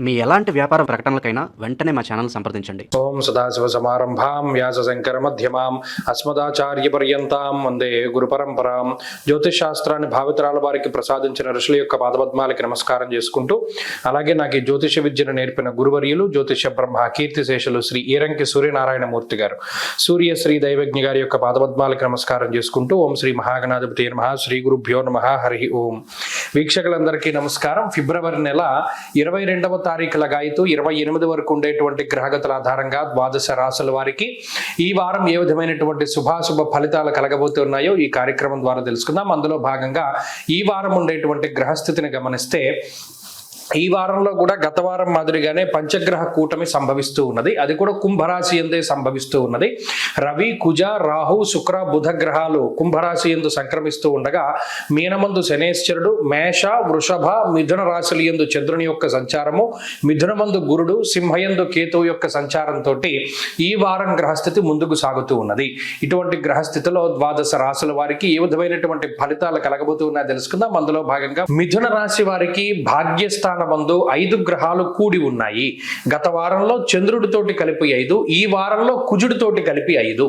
మీ ఎలాంటి వ్యాపార ప్రకటనలకైనా వెంటనే మా ఛానల్ సంప్రదించండి. ఓం సదాశివ సమారంభాం వ్యాస శంకర మధ్యమాం అస్మదాచార్య పర్యంతాం వందే గురు పరంపరాం. జ్యోతిష్ శాస్త్రాన్ని భావితరాల వారికి ప్రసాదించిన ఋషుల యొక్క పాదపద్మాలకి నమస్కారం చేసుకుంటూ, అలాగే నాకు ఈ జ్యోతిష విద్యను నేర్పిన గురువర్యులు జ్యోతిష బ్రహ్మ కీర్తిశేషులు శ్రీ ఈరంకి సూర్యనారాయణమూర్తి గారు, సూర్యశ్రీ దైవజ్ఞ గారి యొక్క పాదపద్మాలకి నమస్కారం చేసుకుంటూ, ఓం శ్రీ మహాగణాధిపతి నమః, శ్రీ గురుభ్యో నమః, హరి ఓం. వీక్షకులందరికీ నమస్కారం. ఫిబ్రవరి నెల 22వ తారీఖు లగాయితూ 28 వరకు ఉండేటువంటి గ్రహగతుల ఆధారంగా ద్వాదశ రాశుల వారికి ఈ వారం ఏ విధమైనటువంటి శుభాశుభ ఫలితాలు కలగబోతున్నాయో ఈ కార్యక్రమం ద్వారా తెలుసుకుందాం. అందులో భాగంగా ఈ వారం ఉండేటువంటి గ్రహస్థితిని గమనిస్తే, ఈ వారంలో కూడా గత వారం మాదిరిగానే పంచగ్రహ కూటమి సంభవిస్తూ ఉన్నది. అది కూడా కుంభరాశి ఎందే సంభవిస్తూ ఉన్నది. రవి, కుజ, రాహు, శుక్ర, బుధ గ్రహాలు కుంభరాశి ఎందు సంక్రమిస్తూ ఉండగా, మీనమందు శనేశ్వరుడు, మేష, వృషభ, మిథున రాశుల యందు చంద్రుని యొక్క సంచారము, మిథునమందు గురుడు, సింహయందు కేతువు యొక్క సంచారంతో ఈ వారం గ్రహస్థితి ముందుకు సాగుతూ ఉన్నది. ఇటువంటి గ్రహస్థితిలో ద్వాదశ రాశుల వారికి ఏ విధమైనటువంటి ఫలితాలు కలగబోతూ ఉన్నాయో తెలుసుకుందాం. అందులో భాగంగా మిథున రాశి వారికి భాగ్యస్థానం బంధు 5 గ్రహాలు కూడి ఉన్నాయి. గత వారంలో చంద్రుడితోటి కలిపి 5, ఈ వారంలో కుజుడితోటి కలిపి 5.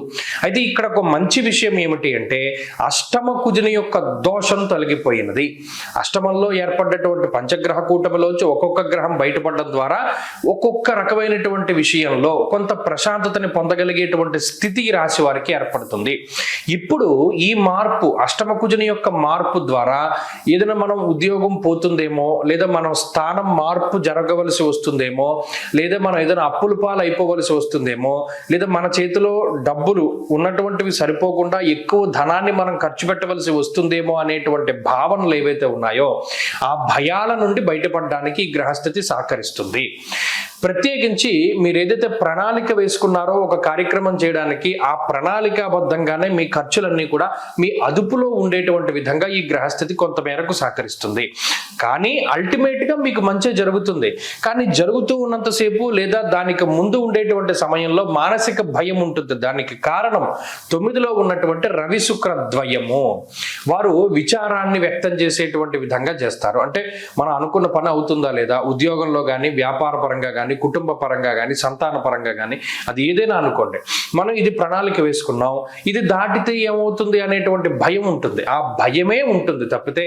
అయితే ఇక్కడ ఒక మంచి విషయం ఏమిటి అంటే, అష్టమ కుజుని యొక్క దోషం తొలగిపోయినది. అష్టమంలో ఏర్పడ్డటువంటి పంచగ్రహ కూటమిలోంచి ఒక్కొక్క గ్రహం బయటపడడం ద్వారా ఒక్కొక్క రకమైనటువంటి విషయంలో కొంత ప్రశాంతతని పొందగలిగేటువంటి స్థితి రాశి వారికి ఏర్పడుతుంది. ఇప్పుడు ఈ మార్పు, అష్టమ కుజుని యొక్క మార్పు ద్వారా ఏదైనా మనం ఉద్యోగం పోతుందేమో, లేదా మనం స్థానం మార్పు జరగవలసి వస్తుందేమో, లేదా మనం ఏదైనా అప్పుల పాలు అయిపోవలసి వస్తుందేమో, లేదా మన చేతిలో డబ్బులు ఉన్నటువంటివి సరిపోకుండా ఎక్కువ ధనాన్ని మనం ఖర్చు పెట్టవలసి వస్తుందేమో అనేటువంటి భావనలు ఏవైతే ఉన్నాయో, ఆ భయాల నుండి బయటపడడానికి ఈ గ్రహస్థితి సహకరిస్తుంది. ప్రత్యేకించి మీరు ఏదైతే ప్రణాళిక వేసుకున్నారో ఒక కార్యక్రమం చేయడానికి, ఆ ప్రణాళికాబద్ధంగానే మీ ఖర్చులన్నీ కూడా మీ అదుపులో ఉండేటువంటి విధంగా ఈ గ్రహస్థితి కొంత మేరకు సహకరిస్తుంది. కానీ అల్టిమేట్ గా మీకు మంచి జరుగుతుంది. కానీ జరుగుతూ ఉన్నంతసేపు లేదా దానికి ముందు ఉండేటువంటి సమయంలో మానసిక భయం ఉంటుంది. దానికి కారణం 9లో ఉన్నటువంటి రవి శుక్ర ద్వయము. వారు విచారాన్ని వ్యక్తం చేసేటువంటి విధంగా చేస్తారు. అంటే మనం అనుకున్న పని అవుతుందా లేదా, ఉద్యోగంలో కానీ, వ్యాపార పరంగా కానీ, కుటుంబ పరంగా కానీ, సంతాన పరంగా కానీ, అది ఏదైనా అనుకోండి, మనం ఇది ప్రణాళిక వేసుకున్నాం, ఇది దాటితే ఏమవుతుంది అనేటువంటి భయం ఉంటుంది. ఆ భయమే ఉంటుంది తప్పితే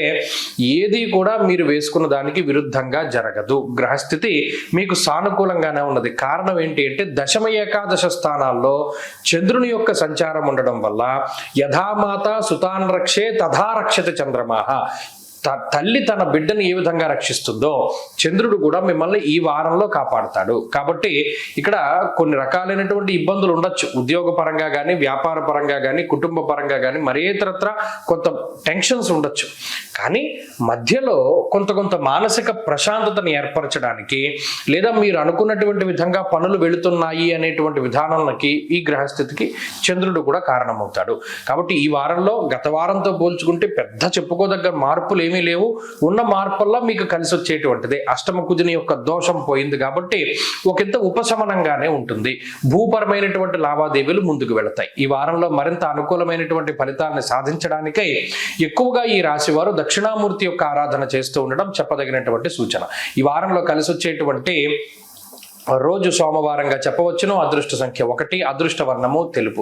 ఏది కూడా మీరు వేసుకున్న దానికి విరుద్ధంగా జరగదు. గ్రహస్థితి మీకు సానుకూలంగానే ఉన్నది. కారణం ఏంటి అంటే, దశమ ఏకాదశ స్థానాల్లో చంద్రుని యొక్క సంచారం ఉండడం వల్ల యథామాత సుతాన్ రక్షే తథా రక్షత చంద్రమాహ. తల్లి తన బిడ్డని ఏ విధంగా రక్షిస్తుందో చంద్రుడు కూడా మిమ్మల్ని ఈ వారంలో కాపాడుతాడు. కాబట్టి ఇక్కడ కొన్ని రకాలైనటువంటి ఇబ్బందులు ఉండొచ్చు, ఉద్యోగ పరంగా కానీ, వ్యాపార పరంగా కానీ, కుటుంబ పరంగా కానీ, మరేతరత్ర కొంత టెన్షన్స్ ఉండొచ్చు. కానీ మధ్యలో కొంత మానసిక ప్రశాంతతను ఏర్పరచడానికి, లేదా మీరు అనుకున్నటువంటి విధంగా పనులు వెళుతున్నాయి అనేటువంటి విధానాలకి ఈ గ్రహస్థితికి చంద్రుడు కూడా కారణమవుతాడు. కాబట్టి ఈ వారంలో గత వారంతో పోల్చుకుంటే పెద్ద చెప్పుకోదగ్గ మార్పులు ఏమీ లేవు. ఉన్న మార్పుల్లో మీకు కలిసి వచ్చేటువంటిది. అష్టమ కుజుని యొక్క దోషం పోయింది కాబట్టి ఒకంత ఉపశమనంగానే ఉంటుంది. భూపరమైనటువంటి లావాదేవీలు ముందుకు వెళతాయి. ఈ వారంలో మరింత అనుకూలమైనటువంటి ఫలితాలను సాధించడానికై ఎక్కువగా ఈ రాశి వారు దక్షిణామూర్తి యొక్క ఆరాధన చేస్తూ ఉండడం చెప్పదగినటువంటి సూచన. ఈ వారంలో కలిసి వచ్చేటువంటి రోజు సోమవారంగా చెప్పవచ్చును. అదృష్ట సంఖ్య 1, అదృష్ట వర్ణము తెలుపు.